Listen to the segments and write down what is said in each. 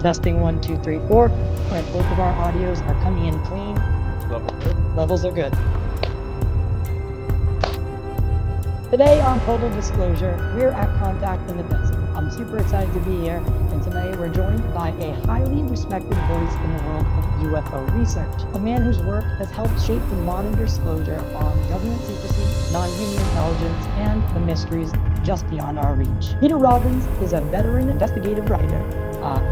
Testing 1, 2, 3, 4. All right, both of our audios are coming in clean. Levels are good. Today on Total Disclosure, we're at Contact in the Desert. I'm super excited to be here, and tonight we're joined by a highly respected voice in the world of UFO research, a man whose work has helped shape the modern disclosure on government secrecy, non-human intelligence, and the mysteries just beyond our reach. Peter Robbins is a veteran investigative writer,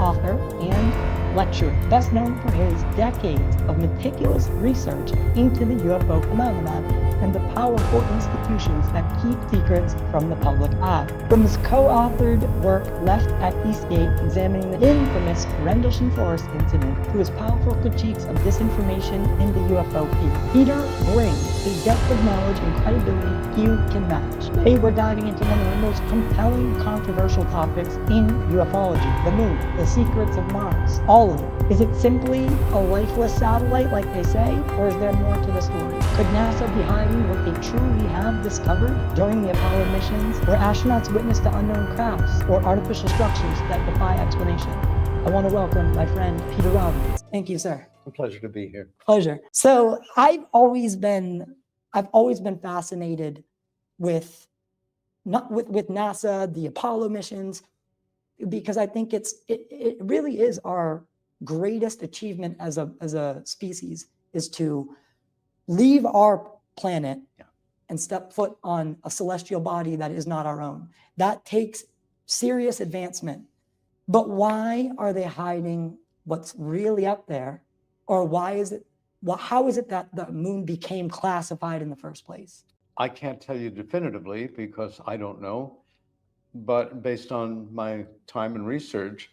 author, and lecturer, best known for his decades of meticulous research into the UFO phenomenon and the powerful institutions that keep secrets from the public eye. From his co-authored work Left at Eastgate, examining the infamous Rendlesham Forest Incident, to his powerful critiques of disinformation in the UFO field, Peter brings a depth of knowledge and credibility few can match. Today we're diving into one of the most compelling, controversial topics in ufology: the moon, the secrets of Mars, all of it. Is it simply a lifeless satellite like they say, or is there more to the story? Could NASA be hiding what they truly have discovered during the Apollo missions, where astronauts witnessed the unknown crafts or artificial structures that defy explanation? I want to welcome my friend Peter Robbins. Thank you, sir. A pleasure to be here. Pleasure. So I've always been fascinated with NASA, the Apollo missions, because I think it really is our greatest achievement as a species, is to leave our planet and step foot on a celestial body that is not our own. That takes serious advancement. But why are they hiding what's really up there? Or how is it that the moon became classified in the first place? I can't tell you definitively because I don't know, but based on my time and research,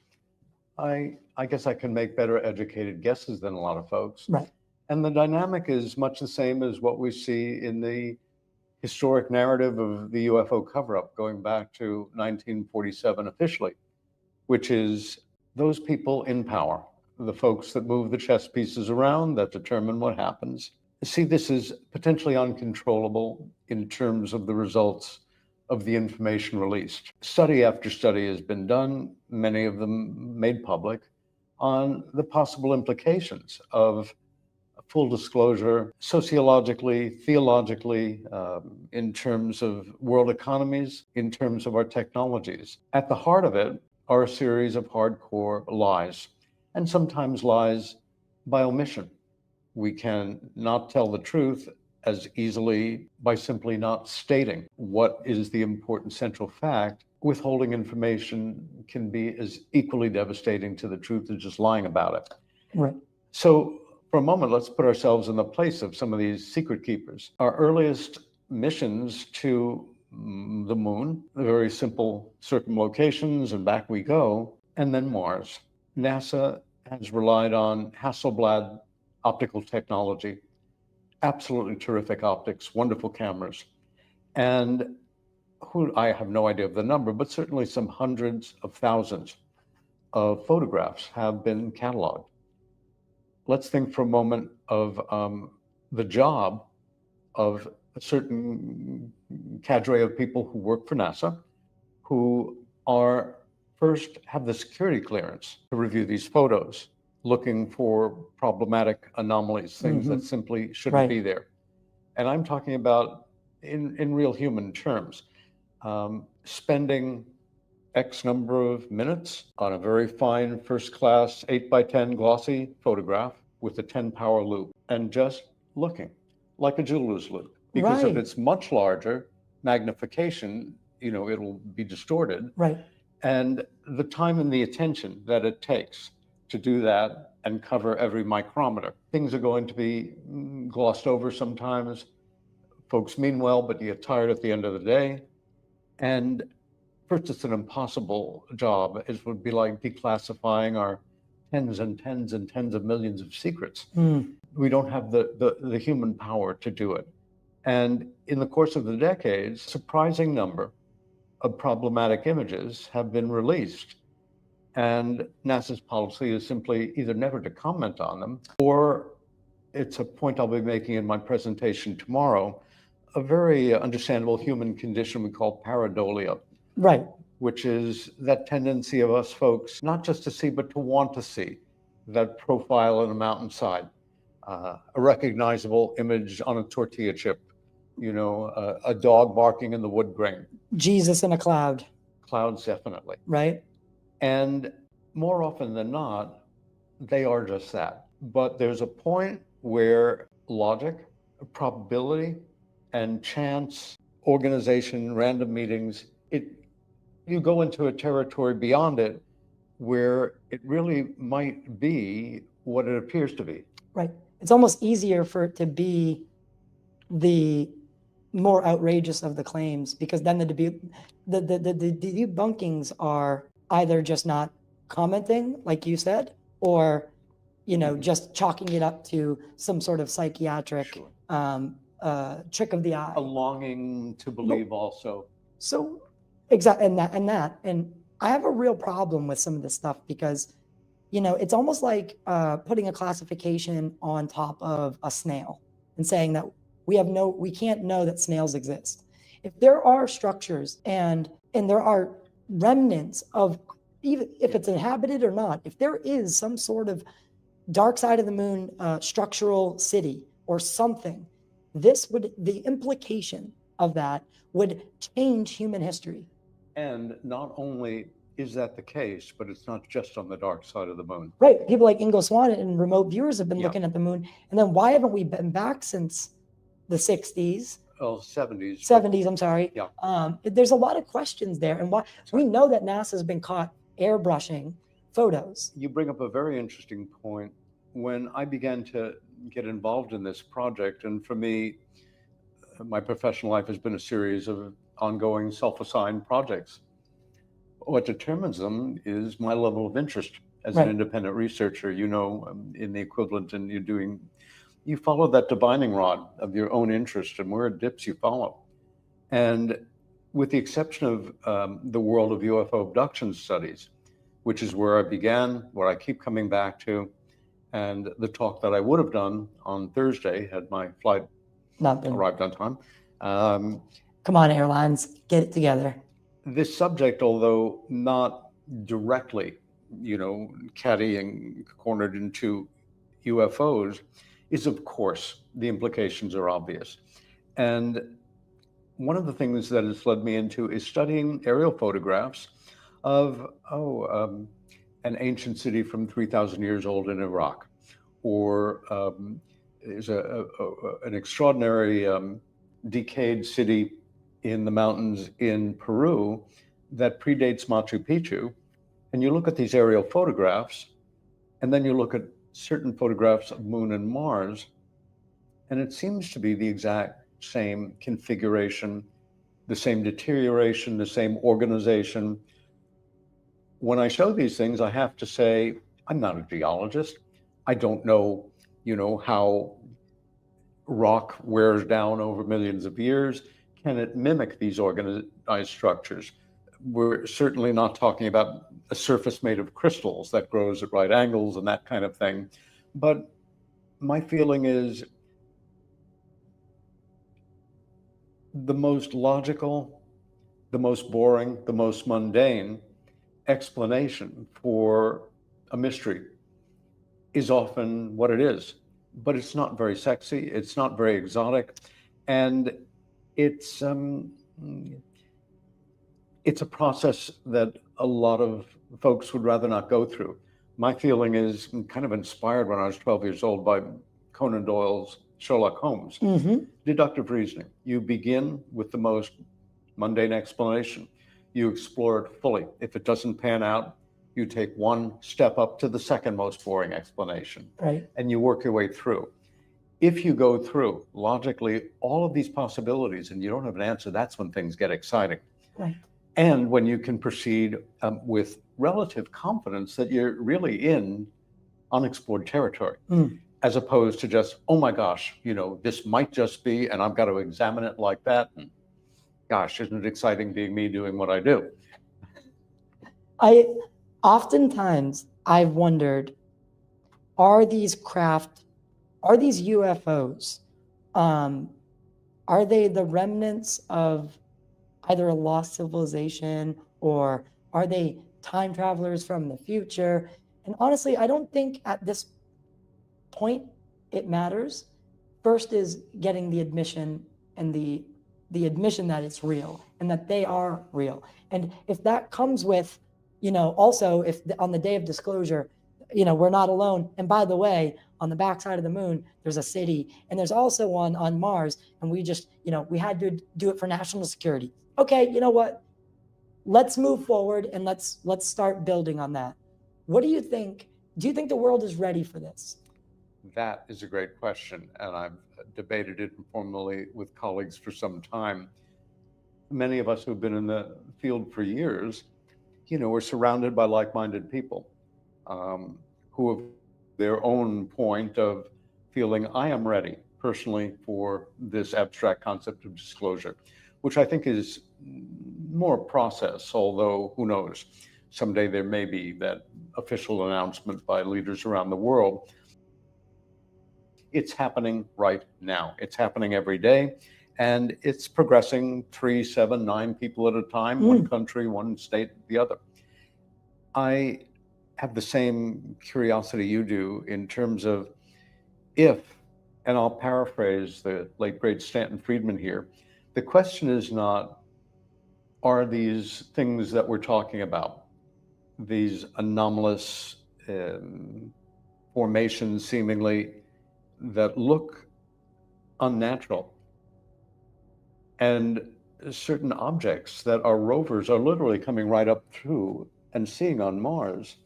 I guess I can make better educated guesses than a lot of folks. Right. And the dynamic is much the same as what we see in the historic narrative of the UFO cover-up going back to 1947 officially, which is those people in power, the folks that move the chess pieces around, that determine what happens, see this as potentially uncontrollable in terms of the results of the information released. Study after study has been done, many of them made public, on the possible implications of full disclosure, sociologically, theologically, in terms of world economies, in terms of our technologies. At the heart of it are a series of hardcore lies, and sometimes lies by omission. We can not tell the truth as easily by simply not stating what is the important central fact. Withholding information can be as equally devastating to the truth as just lying about it. Right. So for a moment, let's put ourselves in the place of some of these secret keepers. Our earliest missions to the moon, very simple circumlocations and back we go, and then Mars. NASA has relied on Hasselblad optical technology, absolutely terrific optics, wonderful cameras. And I have no idea of the number, but certainly some hundreds of thousands of photographs have been cataloged. Let's think for a moment of the job of a certain cadre of people who work for NASA, who are first have the security clearance to review these photos, looking for problematic anomalies, things that simply shouldn't be there. And I'm talking about in real human terms, spending X number of minutes on a very fine first-class 8x10 glossy photograph with a 10 power loop and just looking like a jeweler's loop. Because if it's much larger, magnification, it'll be distorted. Right. And the time and the attention that it takes to do that and cover every micrometer. Things are going to be glossed over sometimes. Folks mean well, but you get tired at the end of the day. And first, it's an impossible job. It would be like declassifying our tens and tens and tens of millions of secrets. We don't have the human power to do it. And in the course of the decades, a surprising number of problematic images have been released. And NASA's policy is simply either never to comment on them, or it's a point I'll be making in my presentation tomorrow, a very understandable human condition we call pareidolia. Right. which is that tendency of us folks not just to see, but to want to see that profile on a mountainside, a recognizable image on a tortilla chip, a dog barking in the wood grain. Jesus in a cloud. Clouds, definitely. Right. And more often than not, they are just that. But there's a point where logic, probability, and chance, organization, random meetings, you go into a territory beyond it where it really might be what it appears to be. Right. It's almost easier for it to be the more outrageous of the claims, because then the debunkings are either just not commenting, like you said, or just chalking it up to some sort of psychiatric trick of the eye. A longing to believe also. So exactly, and I have a real problem with some of this stuff because it's almost like putting a classification on top of a snail and saying that we can't know that snails exist. If there are structures and there are remnants of, even if it's inhabited or not, if there is some sort of dark side of the moon structural city or something, the implication of that would change human history. And not only is that the case, but it's not just on the dark side of the moon. Right. People like Ingo Swann and remote viewers have been looking at the moon. And then why haven't we been back since the 60s? Oh, 70s. 70s, I'm sorry. Yeah. There's a lot of questions there. And why we know that NASA's been caught airbrushing photos. You bring up a very interesting point. When I began to get involved in this project, and for me, my professional life has been a series of ongoing self-assigned projects. What determines them is my level of interest as an independent researcher. In the equivalent, and you follow that divining rod of your own interest, and where it dips, you follow. And with the exception of the world of UFO abduction studies, which is where I began, where I keep coming back to, and the talk that I would have done on Thursday had my flight arrived on time. Come on, airlines, get it together. This subject, although not directly, caddying cornered into UFOs, is of course, the implications are obvious. And one of the things that has led me into is studying aerial photographs of, an ancient city from 3,000 years old in Iraq, or there's an extraordinary decayed city in the mountains in Peru that predates Machu Picchu. And you look at these aerial photographs, and then you look at certain photographs of Moon and Mars, and it seems to be the exact same configuration, the same deterioration, the same organization. When I show these things, I have to say, I'm not a geologist. I don't know, how rock wears down over millions of years. Can it mimic these organized structures? We're certainly not talking about a surface made of crystals that grows at right angles and that kind of thing. But my feeling is the most logical, the most boring, the most mundane explanation for a mystery is often what it is. But it's not very sexy, it's not very exotic, and it's a process that a lot of folks would rather not go through. My feeling is kind of inspired when I was 12 years old by Conan Doyle's Sherlock Holmes. Deductive reasoning. You begin with the most mundane explanation. You explore it fully. If it doesn't pan out, you take one step up to the second most boring explanation. Right. And you work your way through. If you go through logically all of these possibilities and you don't have an answer, that's when things get exciting. Right. And when you can proceed with relative confidence that you're really in unexplored territory, as opposed to just, oh my gosh, this might just be, and I've got to examine it like that. And gosh, isn't it exciting being me doing what I do? Oftentimes I've wondered, are these UFOs, are they the remnants of either a lost civilization or are they time travelers from the future? And honestly, I don't think at this point it matters. First is getting the admission and the admission that it's real and that they are real. And if that comes with, also if on the day of disclosure, we're not alone. And by the way, on the backside of the moon, there's a city, and there's also one on Mars, and we just, we had to do it for national security. Okay, you know what? Let's move forward and let's start building on that. What do you think? Do you think the world is ready for this? That is a great question, and I've debated it informally with colleagues for some time. Many of us who've been in the field for years, we're surrounded by like-minded people who have their own point of feeling, I am ready personally for this abstract concept of disclosure, which I think is more process, although who knows, someday there may be that official announcement by leaders around the world. It's happening right now. It's happening every day, and it's progressing 3, 7, 9 people at a time, one country, one state, the other. I have the same curiosity you do in terms of if, and I'll paraphrase the late great Stanton Friedman here, the question is not, are these things that we're talking about, these anomalous formations seemingly that look unnatural, and certain objects that our rovers are literally coming right up through and seeing on Mars,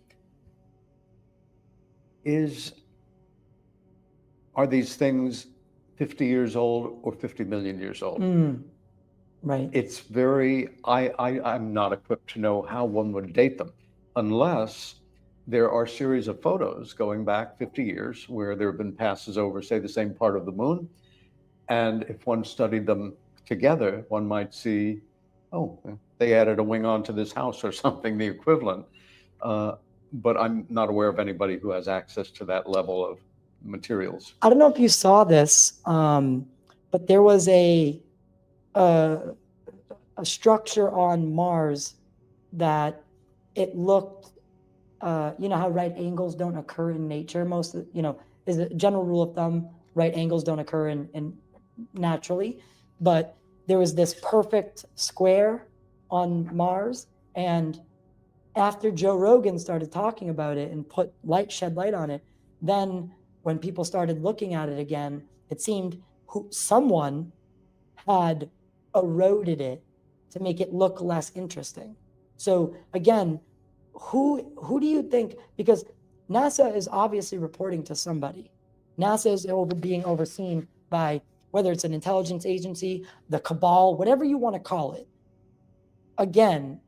are these things 50 years old or 50 million years old? Right. It's I'm not equipped to know how one would date them, unless there are series of photos going back 50 years where there have been passes over, say, the same part of the moon. And if one studied them together, one might see, oh, they added a wing onto this house or something, the equivalent. But I'm not aware of anybody who has access to that level of materials. I don't know if you saw this, but there was a structure on Mars that it looked, how right angles don't occur in nature. Most, is a general rule of thumb, right angles don't occur in naturally, but there was this perfect square on Mars. And after Joe Rogan started talking about it and shed light on it, then when people started looking at it again, it seemed someone had eroded it to make it look less interesting. So again, who do you think, because NASA is obviously reporting to somebody. NASA is being overseen by, whether it's an intelligence agency, the cabal, whatever you want to call it. Again,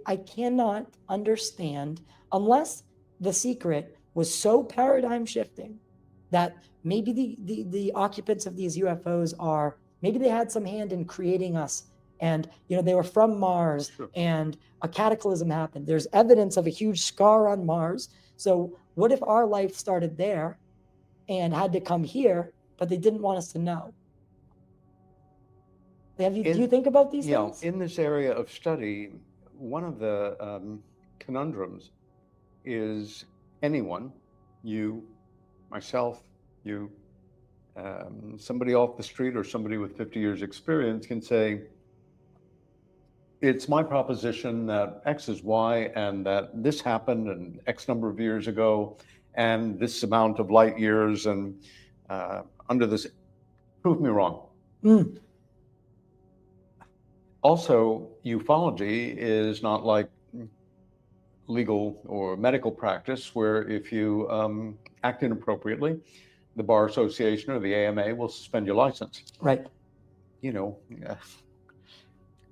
I cannot understand, unless the secret was so paradigm shifting that maybe the occupants of these UFOs maybe they had some hand in creating us, and they were from Mars. Sure. And a cataclysm happened. There's evidence of a huge scar on Mars. So what if our life started there and had to come here, but they didn't want us to know? Do you think about these things? In this area of study, one of the conundrums is anyone, you, myself, you, somebody off the street or somebody with 50 years experience can say, it's my proposition that X is Y and that this happened and X number of years ago and this amount of light years and under this, prove me wrong. Also, ufology is not like legal or medical practice, where if you act inappropriately, the Bar Association or the AMA will suspend your license. Right.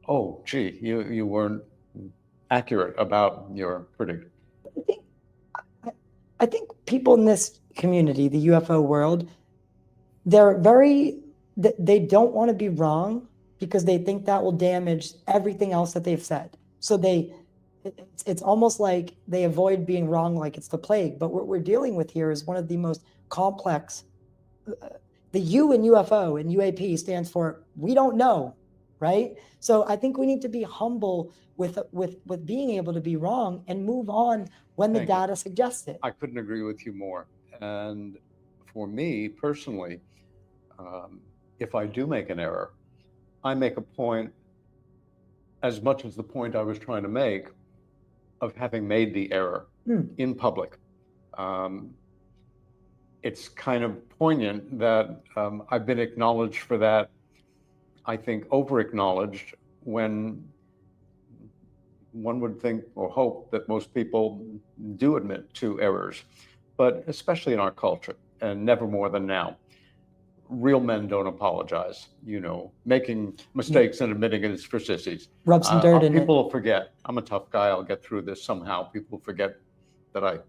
Oh, gee, you weren't accurate about your prediction. I think people in this community, the UFO world, they don't want to be wrong, because they think that will damage everything else that they've said. So it's almost like they avoid being wrong, like it's the plague. But what we're dealing with here is one of the most complex. The U in UFO and UAP stands for we don't know, right? So I think we need to be humble with being able to be wrong and move on when the Thank you. data suggests it. I couldn't agree with you more. And for me personally, if I do make an error, I make a point, as much as the point I was trying to make, of having made the error in public. It's kind of poignant that I've been acknowledged for that, I think over-acknowledged, when one would think or hope that most people do admit to errors, but especially in our culture, and never more than now. Real men don't apologize. Making mistakes and admitting it is for sissies. Rub some dirt in it. People will forget. I'm a tough guy. I'll get through this somehow. People forget that I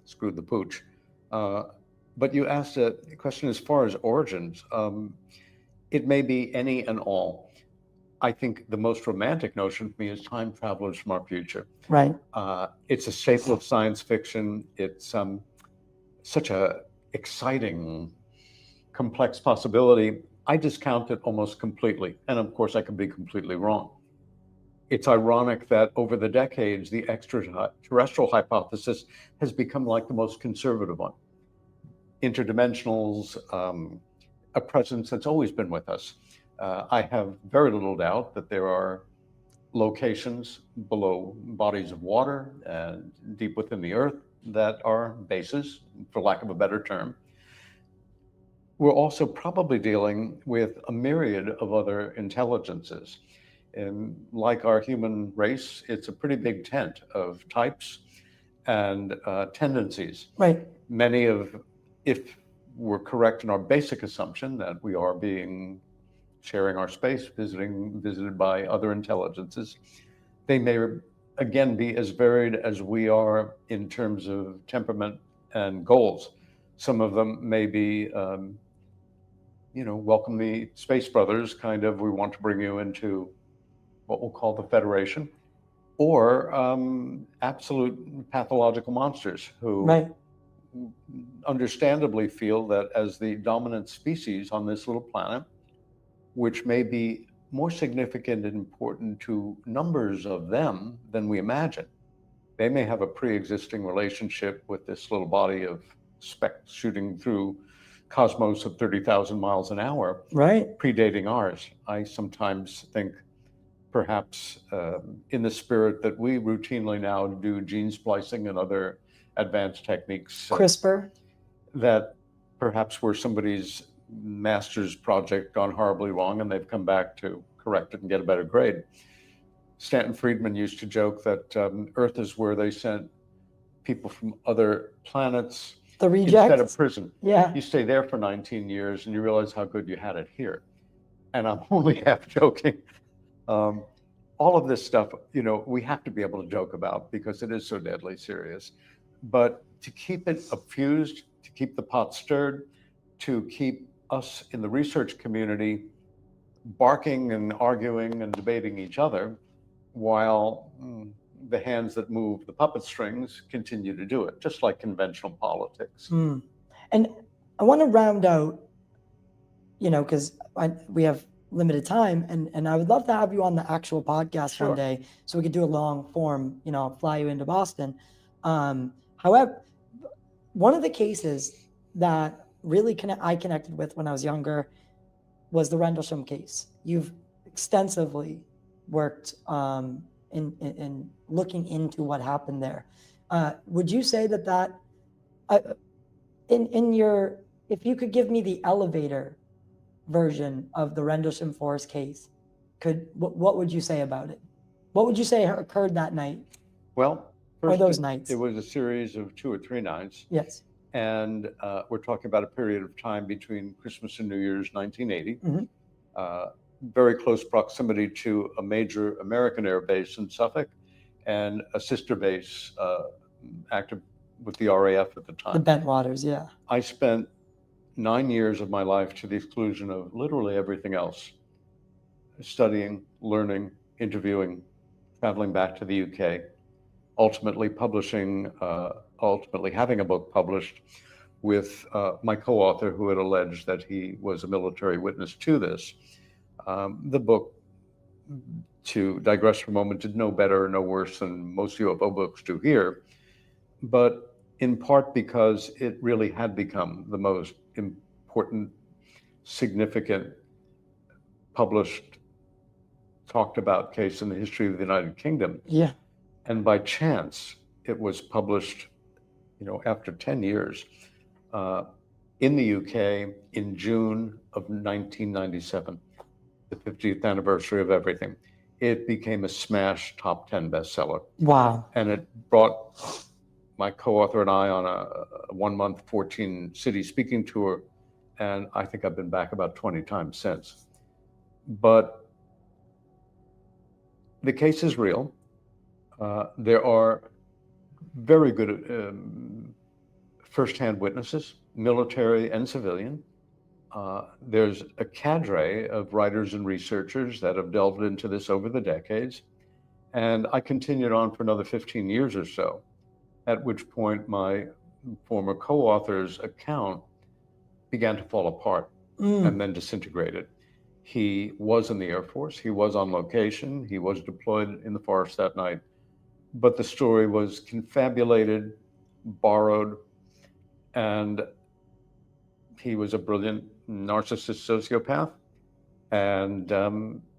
screwed the pooch. But you asked a question as far as origins. It may be any and all. I think the most romantic notion for me is time travelers from our future. Right. It's a staple of science fiction. It's such a exciting, complex possibility. I discount it almost completely. And of course, I could be completely wrong. It's ironic that over the decades, the extraterrestrial hypothesis has become like the most conservative one. Interdimensionals, a presence that's always been with us. I have very little doubt that there are locations below bodies of water and deep within the earth that are bases, for lack of a better term. We're also probably dealing with a myriad of other intelligences. And like our human race, it's a pretty big tent of types and tendencies. Right. Many of, if we're correct in our basic assumption that we are sharing our space, visited by other intelligences, they may again be as varied as we are in terms of temperament and goals. Some of them may be, welcome the Space Brothers, kind of, we want to bring you into what we'll call the Federation, or absolute pathological monsters who Right. understandably feel that as the dominant species on this little planet, which may be more significant and important to numbers of them than we imagine. They may have a pre-existing relationship with this little body of specks shooting through cosmos of 30,000 miles an hour, Right. predating ours. I sometimes think perhaps in the spirit that we routinely now do gene splicing and other advanced techniques. CRISPR. That perhaps we're somebody's master's project gone horribly wrong and they've come back to correct it and get a better grade. Stanton Friedman used to joke that Earth is where they sent people from other planets The rejects. instead of prison. Yeah. You stay there for 19 years and you realize how good you had it here. And I'm only half joking. All of this stuff, we have to be able to joke about because it is so deadly serious. But to keep it effused, to keep the pot stirred, to keep us in the research community barking and arguing and debating each other while the hands that move the puppet strings continue to do it, just like conventional politics. And I want to round out, because we have limited time, and I would love to have you on the actual podcast one day so we could do a long form, fly you into Boston. However, one of the cases that really I connected with when I was younger was the Rendlesham case. You've extensively worked in looking into what happened there. Would you say that if you could give me the elevator version of the Rendlesham Forest case, what would you say about it? What would you say occurred that night? Well, or those nights? It was a series of 2 or 3 nights. Yes. And we're talking about a period of time between Christmas and New Year's 1980. Very close proximity to a major American air base in Suffolk and a sister base active with the RAF at the time. The Bentwaters, yeah. I spent 9 years of my life, to the exclusion of literally everything else, studying, learning, interviewing, traveling back to the UK, ultimately having a book published with my co-author, who had alleged that he was a military witness to this. The book to digress for a moment, did no better or no worse than most UFO books do here, but in part because it really had become the most important, significant, published, talked about case in the history of the United Kingdom. Yeah. And by chance, it was published, after 10 years in the UK in June of 1997, the 50th anniversary of everything. It became a smash top 10 bestseller. Wow. And it brought my co-author and I on a 1-month, 14-city speaking tour. And I think I've been back about 20 times since. But the case is real. There are very good firsthand witnesses, military and civilian. There's a cadre of writers and researchers that have delved into this over the decades. And I continued on for another 15 years or so, at which point my former co-author's account began to fall apart and then disintegrated. He was in the Air Force. He was on location. He was deployed in the forest that night. But the story was confabulated, borrowed, and he was a brilliant narcissist sociopath. And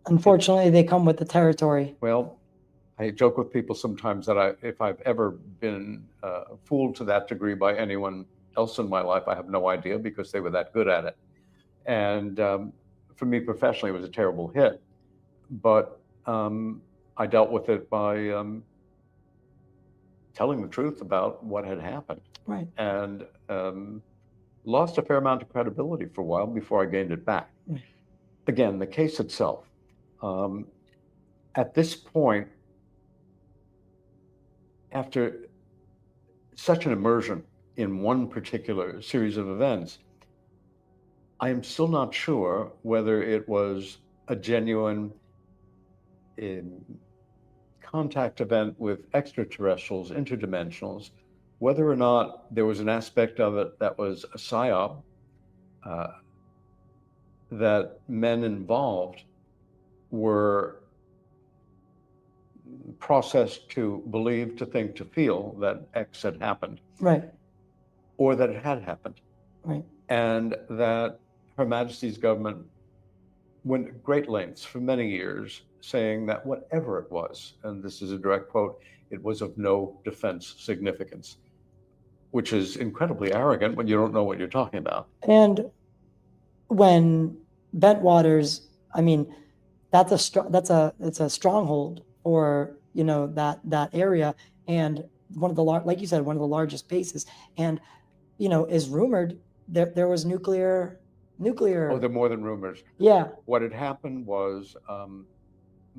unfortunately, they come with the territory. Well, I joke with people sometimes that if I've ever been fooled to that degree by anyone else in my life, I have no idea, because they were that good at it. And for me professionally, it was a terrible hit. But I dealt with it by telling the truth about what had happened. Right. And lost a fair amount of credibility for a while before I gained it back. Right. Again, the case itself. At this point, after such an immersion in one particular series of events, I am still not sure whether it was a genuine contact event with extraterrestrials, interdimensionals, whether or not there was an aspect of it that was a psyop, that men involved were processed to believe, to think, to feel that X had happened. Right. Or that it had happened. Right. And that Her Majesty's government went great lengths for many years saying that whatever it was, and this is a direct quote, it was of no defense significance, which is incredibly arrogant when you don't know what you're talking about. And when Bentwaters, I mean, it's a stronghold for that area, and one of the like you said, one of the largest bases, and is rumored that there was nuclear. Oh, they're more than rumors. Yeah. What had happened was,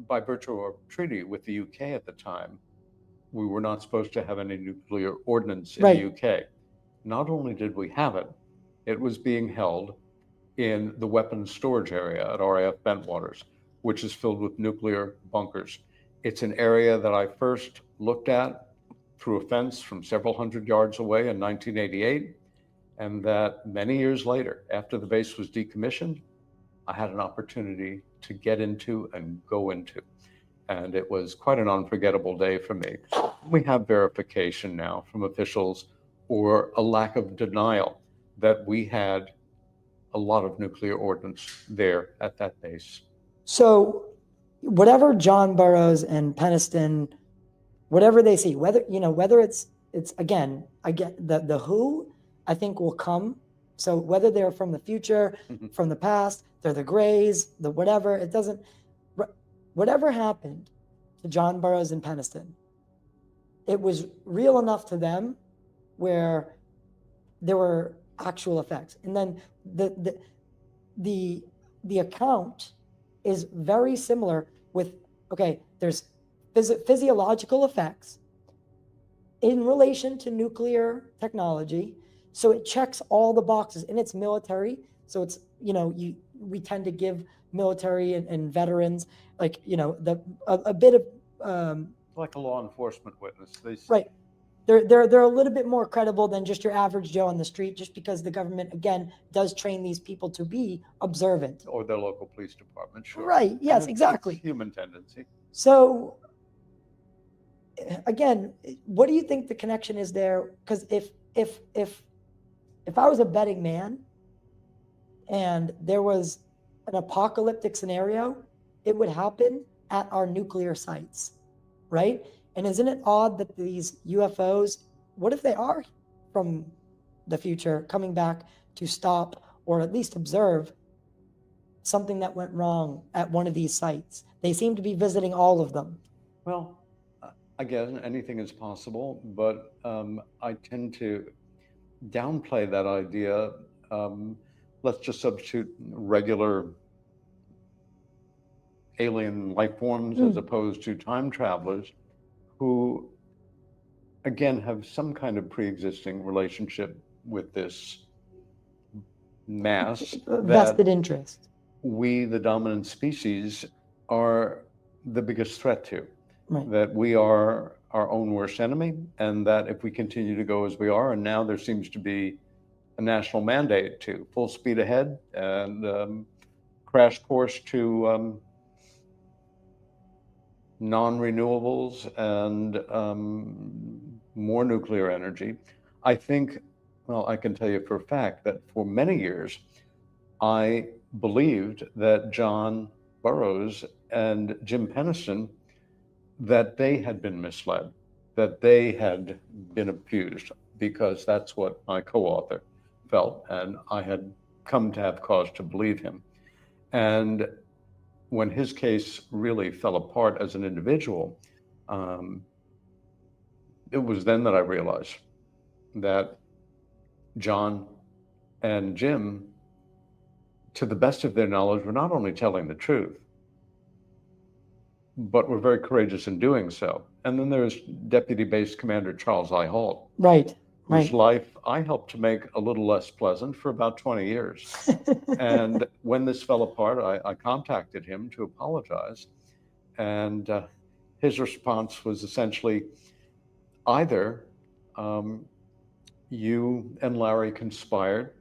by virtue of treaty with the UK at the time, we were not supposed to have any nuclear ordnance in the UK. Not only did we have it, it was being held in the weapons storage area at RAF Bentwaters, which is filled with nuclear bunkers. It's an area that I first looked at through a fence from several hundred yards away in 1988, and that many years later, after the base was decommissioned, I had an opportunity to get into and go into. And it was quite an unforgettable day for me. We have verification now from officials, or a lack of denial, that we had a lot of nuclear ordnance there at that base. So whatever John Burroughs and Peniston, whatever they see, whether it's again, I get the who, I think, will come. So whether they're from the future, from the past, they're the Greys, the whatever, it doesn't, whatever happened to John Burroughs and Peniston, it was real enough to them where there were actual effects. And then the account is very similar with, okay, there's physiological effects in relation to nuclear technology. So it checks all the boxes, and it's military. So it's, we tend to give military and veterans, like, a bit of, like a law enforcement witness. Right. they're a little bit more credible than just your average Joe on the street, just because the government, again, does train these people to be observant. Or their local police department, sure. Right, yes, exactly. It's human tendency. So, again, what do you think the connection is there? Because if I was a betting man and there was an apocalyptic scenario, it would happen at our nuclear sites, right? And isn't it odd that these UFOs, what if they are from the future coming back to stop or at least observe something that went wrong at one of these sites? They seem to be visiting all of them. Well, again, anything is possible, but I tend to downplay that idea. Let's just substitute regular alien life forms as opposed to time travelers who, again, have some kind of pre-existing relationship with this mass. Vested interest. We, the dominant species, are the biggest threat to. Right. That we are our own worst enemy, and that if we continue to go as we are, and now there seems to be a national mandate to full speed ahead and crash course to non-renewables and more nuclear energy. I think, well, I can tell you for a fact that for many years, I believed that John Burroughs and Jim Penniston, that they had been misled, that they had been abused, because that's what my co-author felt, and I had come to have cause to believe him. And when his case really fell apart as an individual, it was then that I realized that John and Jim, to the best of their knowledge, were not only telling the truth, but were very courageous in doing so. And then there's Deputy Base Commander Charles I. Halt, Right. whose life I helped to make a little less pleasant for about 20 years. And when this fell apart, I contacted him to apologize. And his response was essentially, either you and Larry conspired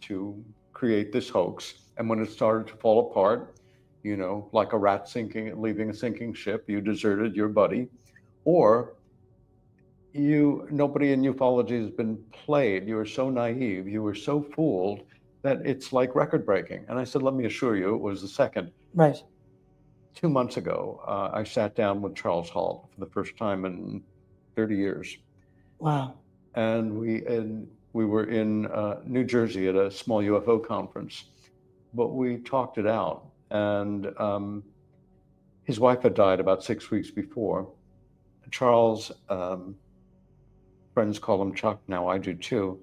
to create this hoax, and when it started to fall apart, you know, like a rat leaving a sinking ship, you deserted your buddy, or nobody in ufology has been played. You were so naive, you were so fooled that it's like record breaking. And I said, let me assure you, it was the second. Right. 2 months ago, I sat down with Charles Halt for the first time in 30 years. Wow. And we were in New Jersey at a small UFO conference, but we talked it out. And his wife had died about 6 weeks before. Charles, friends call him Chuck, now I do too.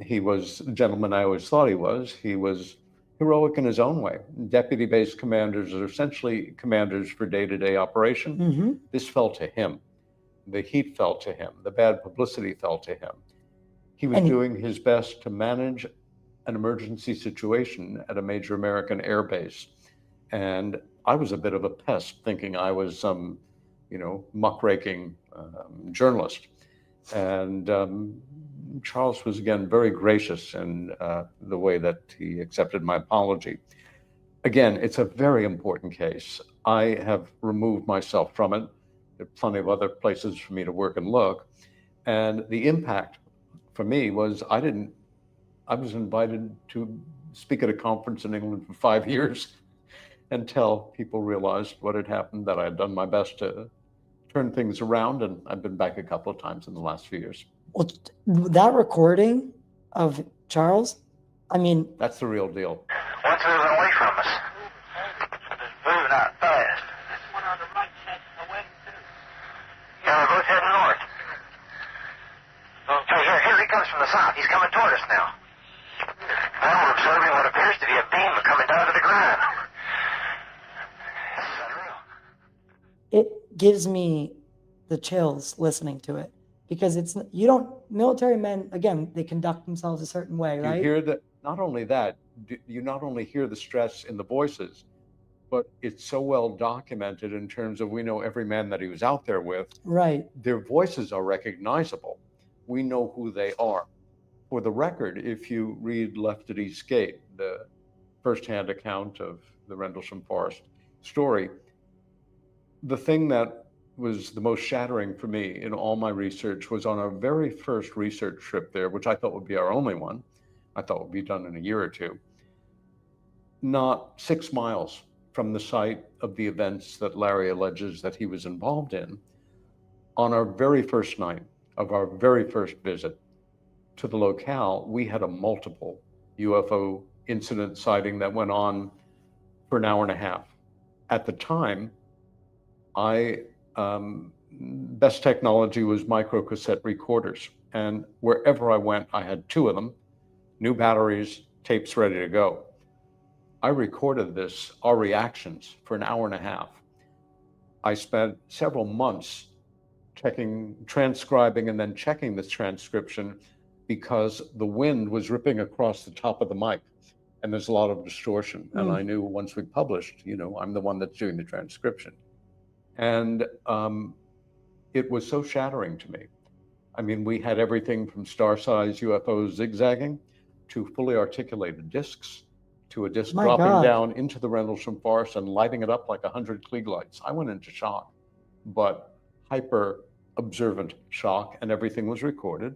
He was the gentleman I always thought he was. He was heroic in his own way. Deputy base commanders are essentially commanders for day-to-day operation. Mm-hmm. This fell to him. The heat fell to him. The bad publicity fell to him. He was doing his best to manage an emergency situation at a major American air base. And I was a bit of a pest, thinking I was some, muckraking journalist. And Charles was, again, very gracious in the way that he accepted my apology. Again, it's a very important case. I have removed myself from it. There are plenty of other places for me to work and look. And the impact for me was I was invited to speak at a conference in England for 5 years until people realized what had happened, that I had done my best to turn things around, and I've been back a couple of times in the last few years. Well, that recording of Charles, that's the real deal. One's moving away from us. It's moving out fast. This one on the right heading away too. Yeah, they're both heading north. Okay, here he comes from the south. He's coming toward us now. Now we're observing what appears to be a beam coming down to the ground. This is unreal. it gives me the chills listening to it, because military men, again, they conduct themselves a certain way, right? You hear that, not only that, you not only hear the stress in the voices, but it's so well documented in terms of we know every man that he was out there with. Right. Their voices are recognizable. We know who they are. For the record, if you read Left at East Gate, the firsthand account of the Rendlesham Forest story, the thing that was the most shattering for me in all my research was on our very first research trip there, which I thought would be our only one. I thought would be done in a year or two. Not 6 miles from the site of the events that Larry alleges that he was involved in, on our very first night of our very first visit to the locale, we had a multiple UFO incident sighting that went on for an hour and a half. At the time, best technology was microcassette recorders. And wherever I went, I had 2 of them, new batteries, tapes ready to go. I recorded our reactions for an hour and a half. I spent several months transcribing and then checking this transcription because the wind was ripping across the top of the mic and there's a lot of distortion. And I knew once we published, I'm the one that's doing the transcription. And it was so shattering to me. I mean, we had everything from star-sized UFOs zigzagging to fully articulated discs, to a disc dropping down into the Rendlesham Forest and lighting it up like 100 Klieg lights. I went into shock, but hyper observant shock, and everything was recorded.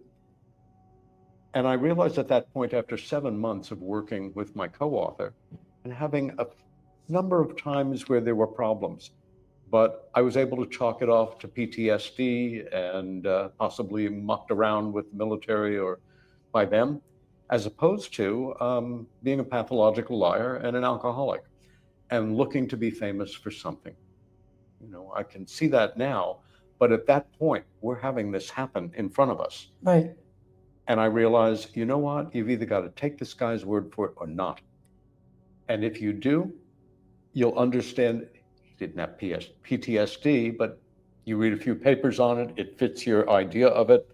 And I realized at that point, after 7 months of working with my co-author and having a number of times where there were problems, but I was able to chalk it off to PTSD and possibly mucked around with the military or by them, as opposed to being a pathological liar and an alcoholic and looking to be famous for something. I can see that now, but at that point, we're having this happen in front of us. Right. And I realized, you know what? You've either got to take this guy's word for it or not. And if you do, you'll understand he didn't have PTSD, but you read a few papers on it, it fits your idea of it.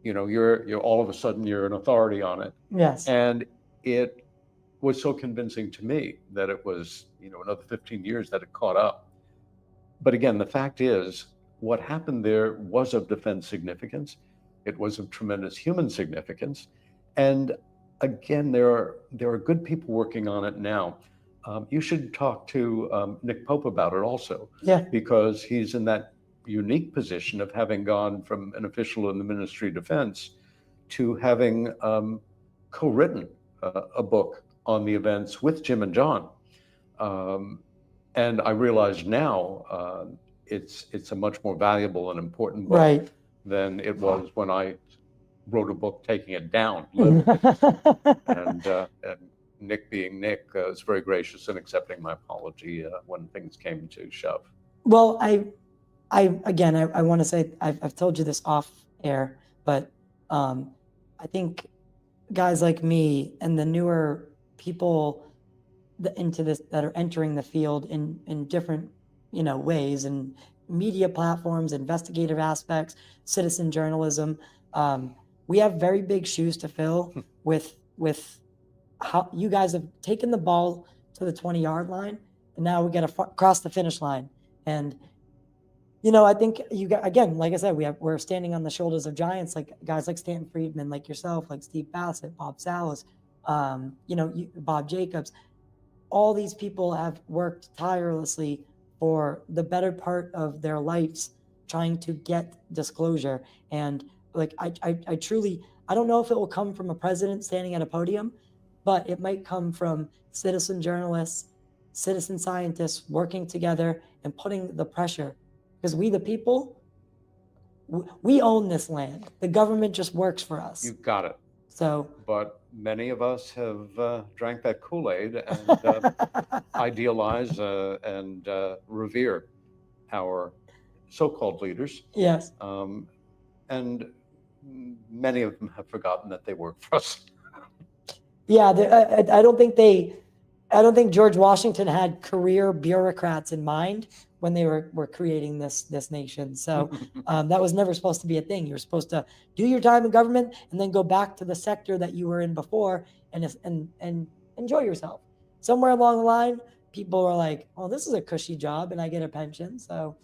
You're all of a sudden you're an authority on it. Yes. And it was so convincing to me that it was, another 15 years that it caught up. But again, the fact is, what happened there was of defense significance. It was of tremendous human significance. And again, there are good people working on it now. You should talk to Nick Pope about it also. Yeah. Because he's in that unique position of having gone from an official in the Ministry of Defense to having co-written a book on the events with Jim and John. And I realize now it's a much more valuable and important book. Right. Than it was when I wrote a book taking it down. And Nick, being Nick, was very gracious in accepting my apology when things came to shove. Well, I want to say, I've told you this off air, but I think guys like me and the newer people that are entering the field in different ways, and media platforms, investigative aspects, citizen journalism. We have very big shoes to fill with how you guys have taken the ball to the 20-yard line, and now we got to cross the finish line. And I think again, like I said, we're standing on the shoulders of giants, like guys like Stanton Friedman, like yourself, like Steve Bassett, Bob Salas, Bob Jacobs. All these people have worked tirelessly for the better part of their lives trying to get disclosure. And like, I truly, I don't know if it will come from a president standing at a podium, but it might come from citizen journalists, citizen scientists working together and putting the pressure, because we, the people, we own this land. The government just works for us. You've got it. So, but many of us have drank that Kool-Aid and idealize and revere our so-called leaders. Yes. And many of them have forgotten that they work for us. Yeah, I don't think George Washington had career bureaucrats in mind when they were creating this nation. So that was never supposed to be a thing. You were supposed to do your time in government and then go back to the sector that you were in before and enjoy yourself. Somewhere along the line, people are like, "Oh, this is a cushy job, and I get a pension." So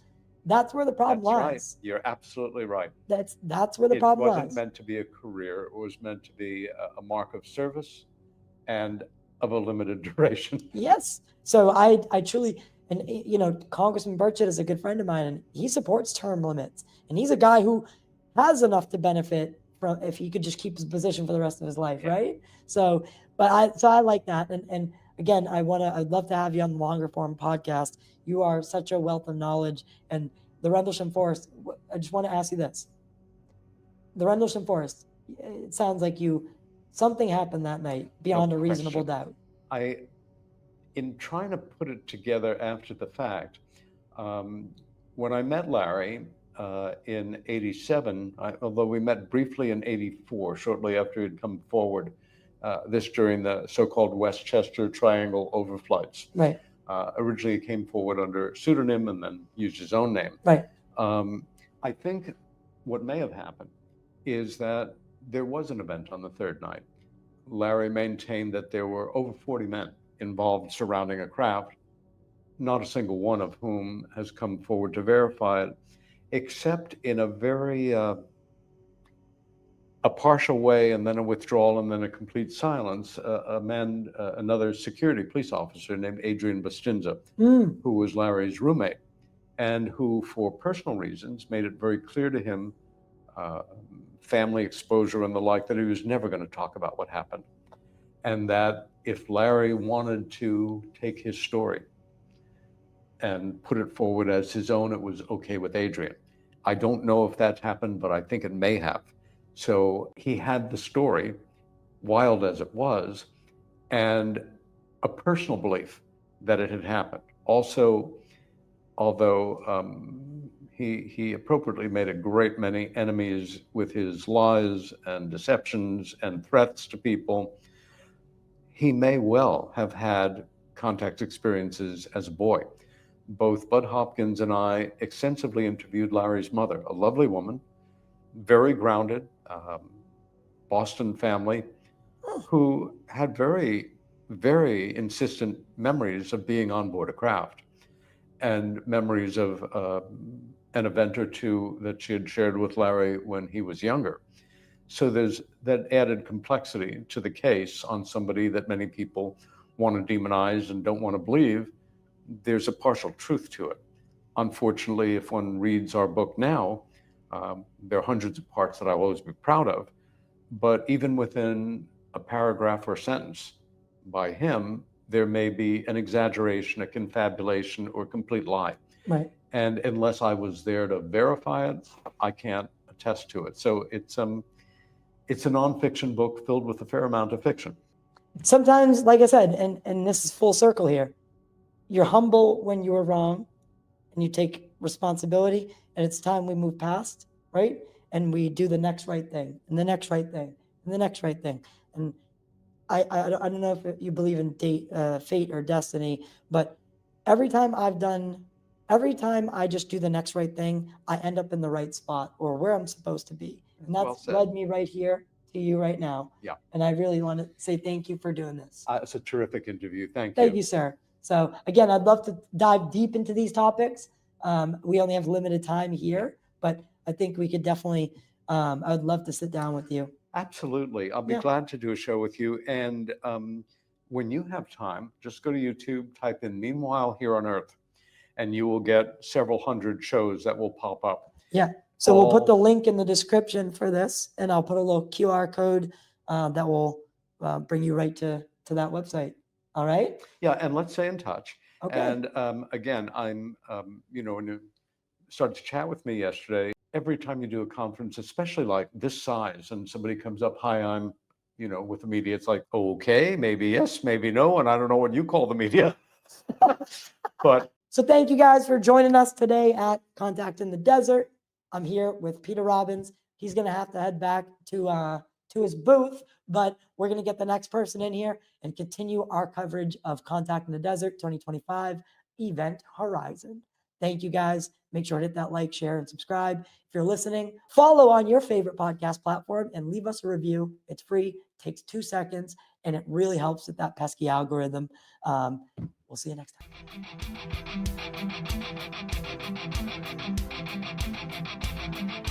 that's where the problem That's right. lies. You're absolutely right. That's where the It problem wasn't lies. meant to be a career. It was meant to be a mark of service and of a limited duration. Yes. So I truly, and you know, Congressman Burchett is a good friend of mine, and he supports term limits, and he's a guy who has enough to benefit from if he could just keep his position for the rest of his life, Yeah. right? So, so I like that, and again, I'd love to have you on the longer form podcast. You are such a wealth of knowledge, and the Rendlesham Forest. I just want to ask you this: the Rendlesham Forest. It sounds like something happened that night beyond a reasonable doubt. In trying to put it together after the fact, when I met Larry in '87, although we met briefly in '84, shortly after he'd come forward, this during the so-called Westchester Triangle overflights. Right. Originally, he came forward under pseudonym and then used his own name. Right. I think what may have happened is that there was an event on the third night. Larry maintained that there were over 40 men involved surrounding a craft, not a single one of whom has come forward to verify it, except in a very a partial way, and then a withdrawal, and then a complete silence. Another security police officer named Adrian Bustinza, who was Larry's roommate, and who, for personal reasons, made it very clear to him, family exposure and the like, that he was never going to talk about what happened. And that if Larry wanted to take his story and put it forward as his own, it was okay with Adrian. I don't know if that happened, but I think it may have. So he had the story, wild as it was, and a personal belief that it had happened. Also, although he appropriately made a great many enemies with his lies and deceptions and threats to people, he may well have had contact experiences as a boy. Both Bud Hopkins and I extensively interviewed Larry's mother, a lovely woman, very grounded, Boston family, who had very, very insistent memories of being on board a craft and memories of an event or two that she had shared with Larry when he was younger. So there's that added complexity to the case on somebody that many people want to demonize and don't want to believe. There's a partial truth to it. Unfortunately, if one reads our book now, there are hundreds of parts that I'll always be proud of, but even within a paragraph or a sentence by him, there may be an exaggeration, a confabulation, or a complete lie. Right. And unless I was there to verify it, I can't attest to it. So it's a nonfiction book filled with a fair amount of fiction. Sometimes, like I said, and this is full circle here, you're humble when you were wrong and you take responsibility, and it's time we move past, right? And we do the next right thing, and the next right thing, and the next right thing. And I don't know if you believe in fate or destiny, but every time I just do the next right thing, I end up in the right spot or where I'm supposed to be. And that's led me right here to you right now. Yeah. And I really want to say thank you for doing this. It's a terrific interview. Thank you. Thank you, sir. So again, I'd love to dive deep into these topics. We only have limited time here, but I think we could definitely, I would love to sit down with you. Absolutely. I'll be glad to do a show with you. And when you have time, just go to YouTube, type in Meanwhile Here on Earth, and you will get several hundred shows that will pop up. Yeah. So we'll put the link in the description for this, and I'll put a little QR code that will bring you right to that website. All right? Yeah, and let's stay in touch. Okay. And again, I'm, when you started to chat with me yesterday, every time you do a conference, especially like this size, and somebody comes up, hi, I'm, with the media, it's like, okay, maybe yes, maybe no, and I don't know what you call the media. But so thank you guys for joining us today at Contact in the Desert. I'm here with Peter Robbins. He's going to have to head back to his booth, but we're going to get the next person in here and continue our coverage of Contact in the Desert 2025 Event Horizon. Thank you guys. Make sure to hit that like, share, and subscribe. If you're listening, follow on your favorite podcast platform and leave us a review. It's free, takes 2 seconds, and it really helps with that pesky algorithm. We'll We'll see you next time.